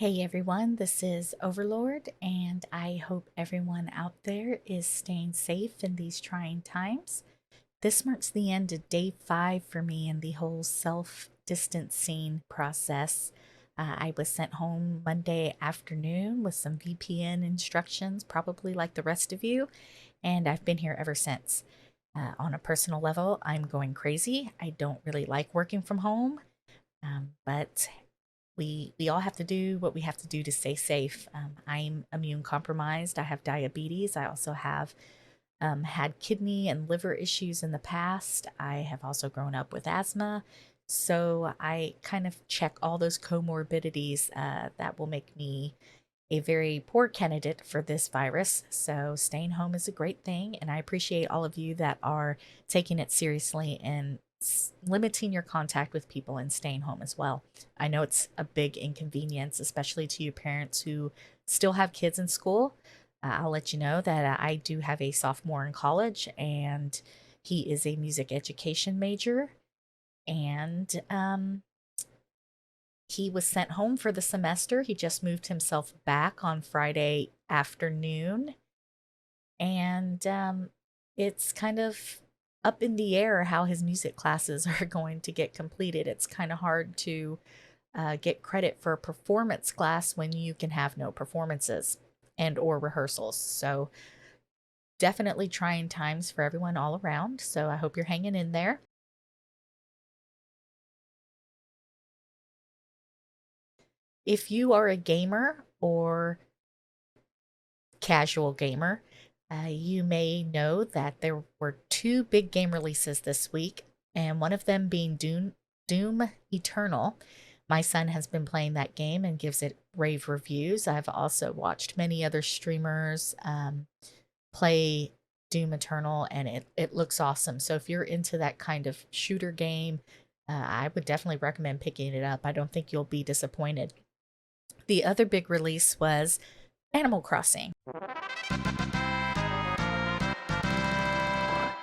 Hey everyone, this is Overlord, and I hope everyone out there is staying safe in these trying times. This marks the end of day 5 for me in the whole self distancing process. I was sent home Monday afternoon with some VPN instructions, probably like the rest of you, and I've been here ever since. On a personal level, I'm going crazy. I don't really like working from home, but we all have to do what we have to do to stay safe. I'm immune compromised. I have diabetes. I also have had kidney and liver issues in the past. I have also grown up with asthma. So I kind of check all those comorbidities that will make me a very poor candidate for this virus. So staying home is a great thing. And I appreciate all of you that are taking it seriously and limiting your contact with people and staying home as well. I know it's a big inconvenience, especially to you parents who still have kids in school. I'll let you know that I do have a sophomore in college and he is a music education major. And he was sent home for the semester. He just moved himself back on Friday afternoon. And it's kind of up in the air how his music classes are going to get completed. It's kind of hard to get credit for a performance class when you can have no performances and or rehearsals. So definitely trying times for everyone all around. So I hope you're hanging in there. If you are a gamer or casual gamer, you may know that there were two big game releases this week, and one of them being Doom Eternal. My son has been playing that game and gives it rave reviews. I've also watched many other streamers play Doom Eternal, and it looks awesome. So if you're into that kind of shooter game, I would definitely recommend picking it up. I don't think you'll be disappointed. The other big release was Animal Crossing.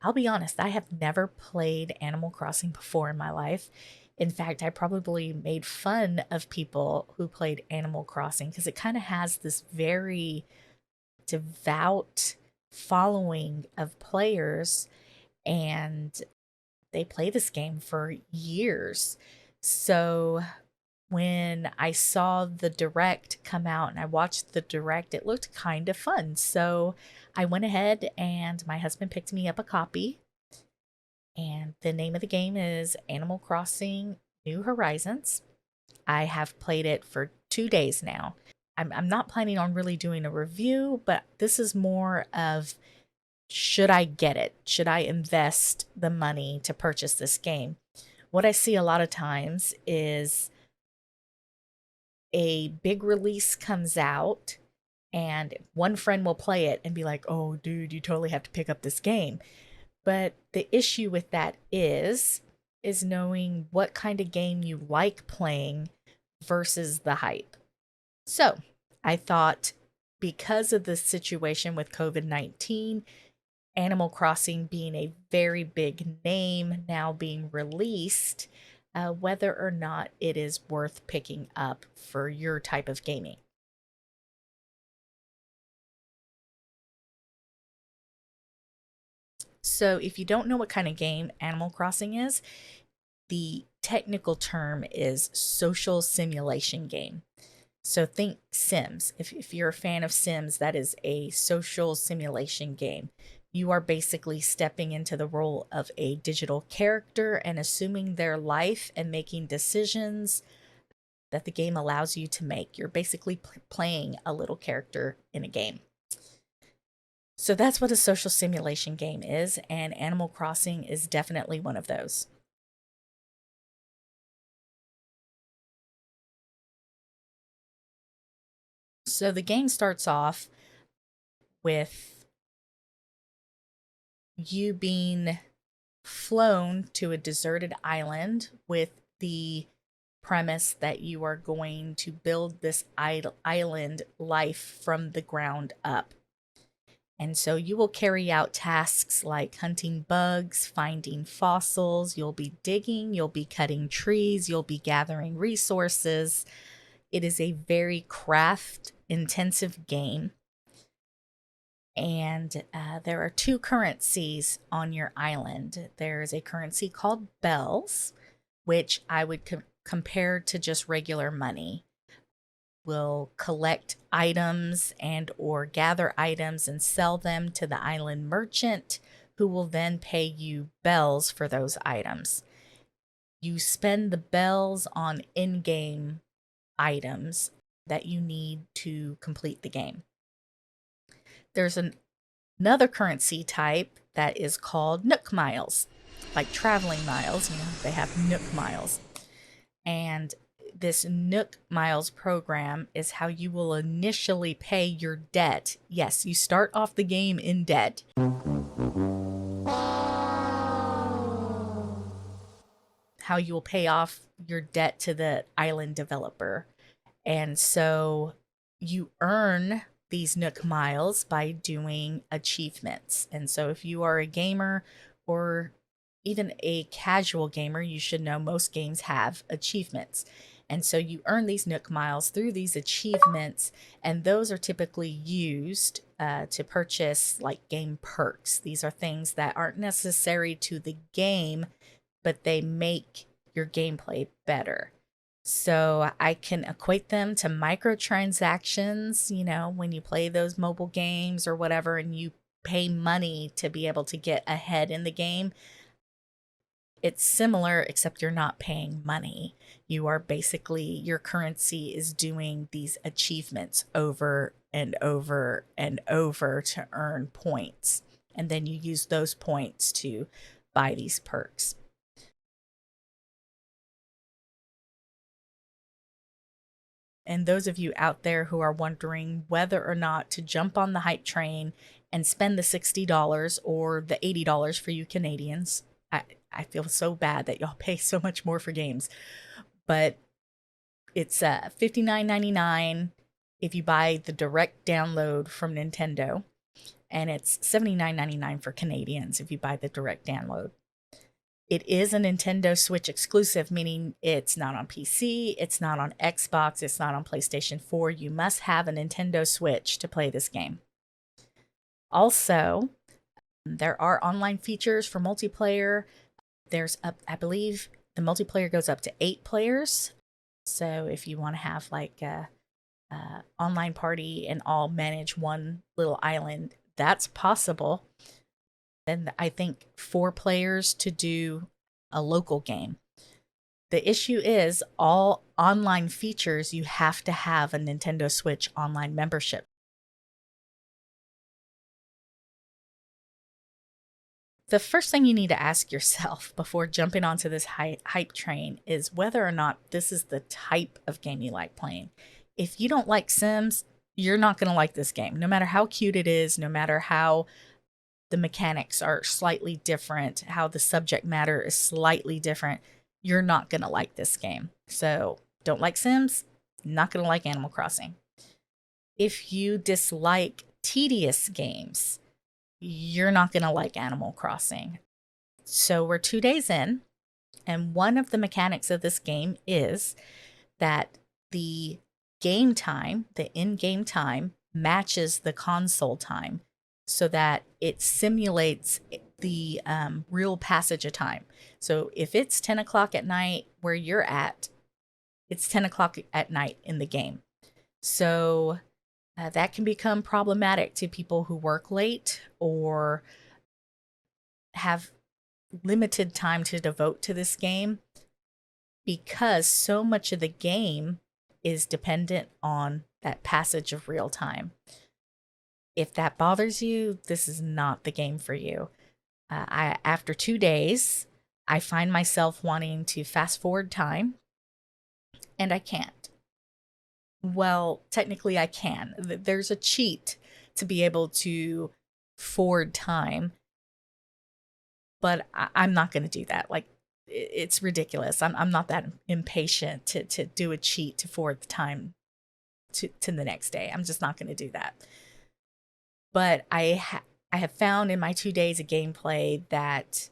I'll be honest, I have never played Animal Crossing before in my life. In fact, I probably made fun of people who played Animal Crossing because it kind of has this very devout following of players, and they play this game for years. So when I saw the direct come out and I watched the direct, it looked kind of fun. So I went ahead and my husband picked me up a copy. And the name of the game is Animal Crossing New Horizons. I have played it for 2 days now. I'm not planning on really doing a review, but this is more of should I get it? Should I invest the money to purchase this game? What I see a lot of times is a big release comes out and one friend will play it and be like, "Oh, dude, you totally have to pick up this game." But the issue with that is knowing what kind of game you like playing versus the hype. So, I thought because of the situation with COVID-19, Animal Crossing being a very big name now being released, whether or not it is worth picking up for your type of gaming. So, if you don't know what kind of game Animal Crossing is, the technical term is social simulation game. So, think Sims. If you're a fan of Sims, that is a social simulation game. You are basically stepping into the role of a digital character and assuming their life and making decisions that the game allows you to make. You're basically playing a little character in a game. So that's what a social simulation game is, and Animal Crossing is definitely one of those. So the game starts off with you being flown to a deserted island with the premise that you are going to build this island life from the ground up. And so you will carry out tasks like hunting bugs, finding fossils, you'll be digging, you'll be cutting trees, you'll be gathering resources, It is a very craft intensive game. And there are two currencies on your island. There's a currency called bells, which I would compare to just regular money. Will collect items and or gather items and sell them to the island merchant, who will then pay you bells for those items. You spend the bells on in-game items that you need to complete the game. There's another currency type that is called Nook Miles, like traveling miles. You know, they have Nook Miles. And this Nook Miles program is how you will initially pay your debt. Yes, you start off the game in debt. How you will pay off your debt to the island developer. And so you earn these Nook Miles by doing achievements. And so if you are a gamer or even a casual gamer, you should know most games have achievements. And so you earn these Nook Miles through these achievements, and those are typically used to purchase like game perks. These are things that aren't necessary to the game, but they make your gameplay better. So I can equate them to microtransactions, you know, when you play those mobile games or whatever, and you pay money to be able to get ahead in the game. It's similar, except you're not paying money. You are basically, your currency is doing these achievements over and over and over to earn points. And then you use those points to buy these perks. And those of you out there who are wondering whether or not to jump on the hype train and spend the $60 or the $80 for you Canadians, I feel so bad that y'all pay so much more for games. But it's $59.99 if you buy the direct download from Nintendo, and it's $79.99 for Canadians if you buy the direct download. It is a Nintendo Switch exclusive, meaning it's not on PC, it's not on Xbox, it's not on PlayStation 4. You must have a Nintendo Switch to play this game. Also, there are online features for multiplayer. There's I believe the multiplayer goes up to 8 players. So if you want to have like a online party and all manage one little island, that's possible. Then I think 4 players to do a local game. The issue is all online features, you have to have a Nintendo Switch online membership. The first thing you need to ask yourself before jumping onto this hype train is whether or not this is the type of game you like playing. If you don't like Sims, you're not going to like this game. No matter how cute it is, no matter how the mechanics are slightly different, how the subject matter is slightly different, you're not going to like this game. So, don't like Sims, not going to like Animal Crossing. If you dislike tedious games, you're not going to like Animal Crossing. So we're 2 days in, and one of the mechanics of this game is that the game time, the in-game time, matches the console time so that it simulates the real passage of time. So if it's 10 o'clock at night where you're at, it's 10 o'clock at night in the game. So that can become problematic to people who work late or have limited time to devote to this game, because so much of the game is dependent on that passage of real time. If that bothers you, this is not the game for you. After 2 days, I find myself wanting to fast forward time, and I can't. Well, technically I can. There's a cheat to be able to forward time, but I'm not going to do that. Like, it's ridiculous. I'm not that impatient to do a cheat to forward the time to the next day. I'm just not going to do that. But I have found in my 2 days of gameplay that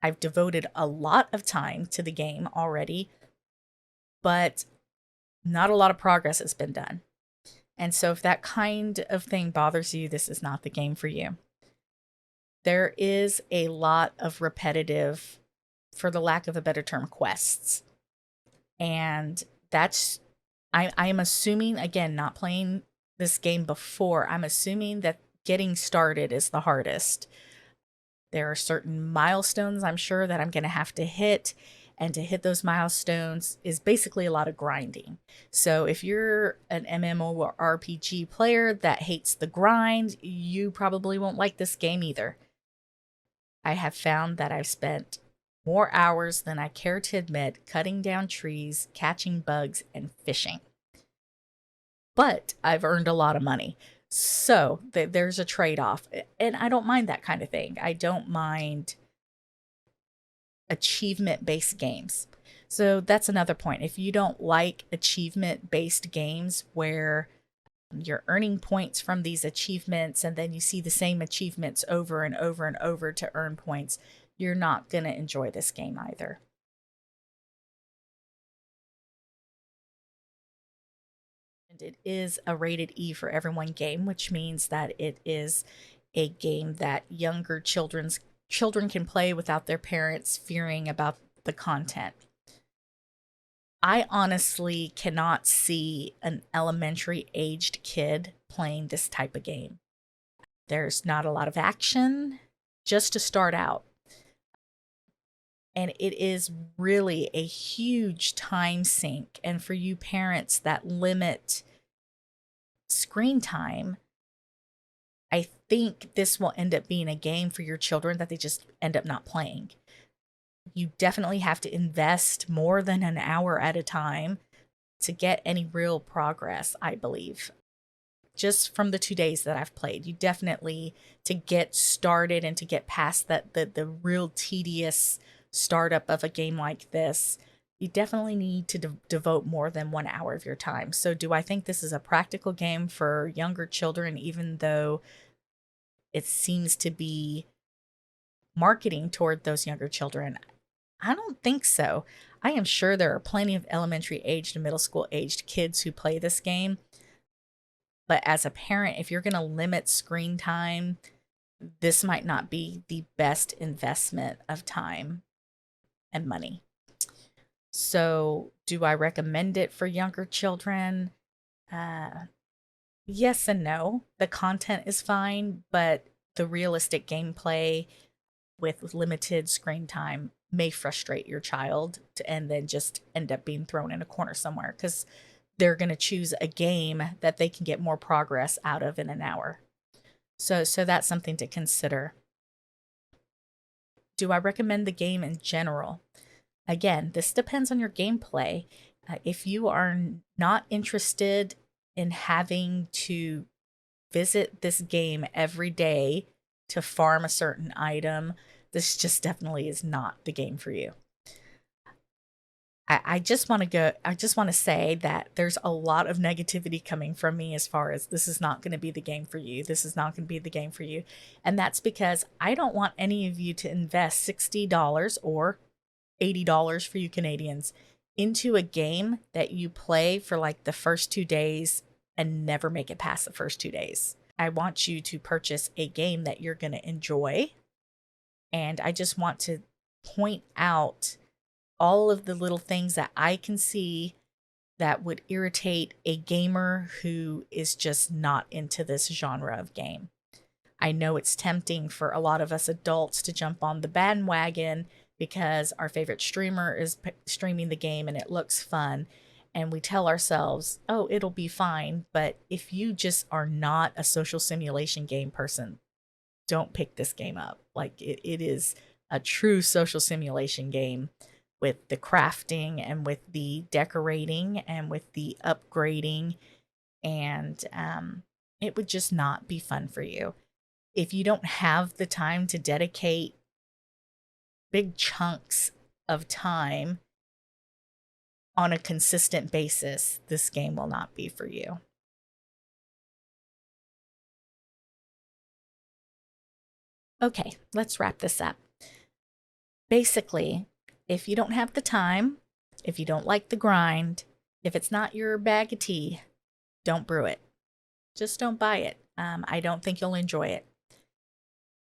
I've devoted a lot of time to the game already, but not a lot of progress has been done. And so, if that kind of thing bothers you, this is not the game for you. There is a lot of repetitive, for the lack of a better term, quests. And that's, I am assuming, again, not playing this game before, I'm assuming that getting started is the hardest. There are certain milestones I'm sure that I'm going to have to hit. And to hit those milestones is basically a lot of grinding. So if you're an MMORPG player that hates the grind, you probably won't like this game either. I have found that I've spent more hours than I care to admit cutting down trees, catching bugs, and fishing. But I've earned a lot of money. So there's a trade off. And I don't mind that kind of thing. I don't mind achievement based games. So that's another point. If you don't like achievement based games where you're earning points from these achievements and then you see the same achievements over and over and over to earn points, you're not going to enjoy this game either. And it is a rated E for everyone game, which means that it is a game that younger children can play without their parents fearing about the content. I honestly cannot see an elementary aged kid playing this type of game. There's not a lot of action just to start out. And it is really a huge time sink. And for you parents that limit screen time, I think this will end up being a game for your children that they just end up not playing. You definitely have to invest more than an hour at a time to get any real progress, I believe. Just from the 2 days that I've played, you definitely, to get started and to get past the real tedious startup of a game like this, you definitely need to devote more than 1 hour of your time. So do I think this is a practical game for younger children, even though it seems to be marketing toward those younger children? I don't think so. I am sure there are plenty of elementary aged and middle school aged kids who play this game. But as a parent, if you're going to limit screen time, this might not be the best investment of time and money. So, do I recommend it for younger children? Yes and no. The content is fine, but the realistic gameplay with limited screen time may frustrate your child and then just end up being thrown in a corner somewhere because they're going to choose a game that they can get more progress out of in an hour. So that's something to consider. Do I recommend the game in general? Again, this depends on your gameplay. If you are not interested in having to visit this game every day to farm a certain item, this just definitely is not the game for you. I just want to say that there's a lot of negativity coming from me as far as this is not going to be the game for you. This is not going to be the game for you. And that's because I don't want any of you to invest $60 or $80 for you Canadians into a game that you play for like the first 2 days and never make it past the first 2 days. I want you to purchase a game that you're going to enjoy. And I just want to point out all of the little things that I can see that would irritate a gamer who is just not into this genre of game. I know it's tempting for a lot of us adults to jump on the bandwagon because our favorite streamer is streaming the game and it looks fun. And we tell ourselves, oh, it'll be fine. But if you just are not a social simulation game person, don't pick this game up. Like it is a true social simulation game with the crafting and with the decorating and with the upgrading. And it would just not be fun for you. If you don't have the time to dedicate big chunks of time on a consistent basis, this game will not be for you. Okay, let's wrap this up. Basically, if you don't have the time, if you don't like the grind, If it's not your bag of tea, don't brew it. Just don't buy it. I don't think you'll enjoy it.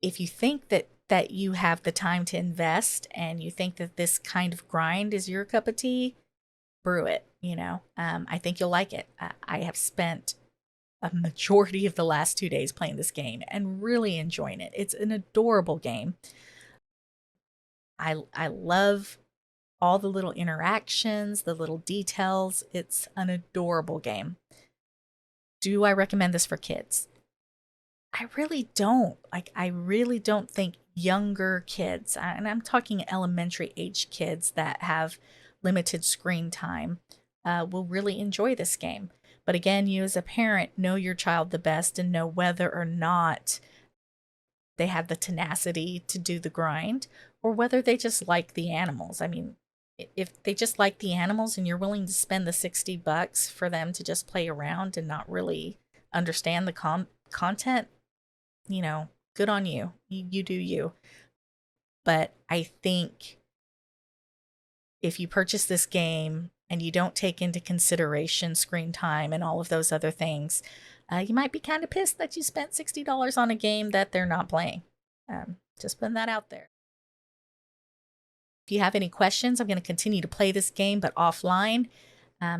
If you think that you have the time to invest and you think that this kind of grind is your cup of tea, brew it. I think you'll like it. I have spent a majority of the last 2 days playing this game and really enjoying it. It's an adorable game. I love all the little interactions, the little details. It's an adorable game. Do I recommend this for kids? I really don't. I really don't think younger kids, and I'm talking elementary age kids that have limited screen time, will really enjoy this game. But again, you as a parent know your child the best and know whether or not they have the tenacity to do the grind or whether they just like the animals. I mean, if they just like the animals and you're willing to spend the $60 for them to just play around and not really understand the content, good on you. You do you. But I think if you purchase this game and you don't take into consideration screen time and all of those other things, you might be kind of pissed that you spent $60 on a game that they're not playing. Just putting that out there. If you have any questions, I'm going to continue to play this game, but offline.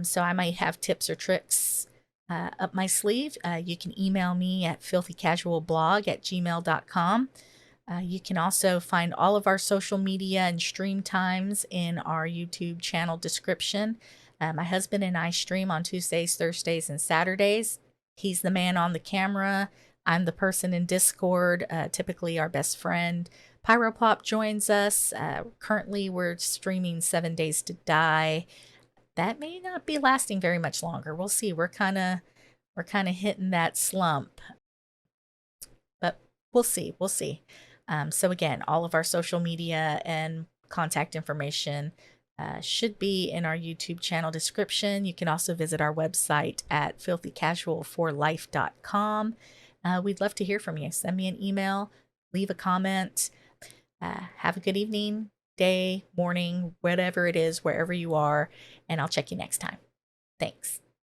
So I might have tips or tricks up my sleeve. You can email me at filthycasualblog@gmail.com. You can also find all of our social media and stream times in our YouTube channel description. My husband and I stream on Tuesdays, Thursdays, and Saturdays. He's the man on the camera. I'm the person in Discord, typically our best friend. Pyropop joins us. Currently, we're streaming 7 Days to Die. That may not be lasting very much longer. We'll see. We're kind of hitting that slump, but we'll see. We'll see. So again, all of our social media and contact information should be in our YouTube channel description. You can also visit our website at filthycasualforlife.com. We'd love to hear from you. Send me an email, leave a comment. Have a good evening, day, morning, whatever it is, wherever you are, and I'll check you next time. Thanks.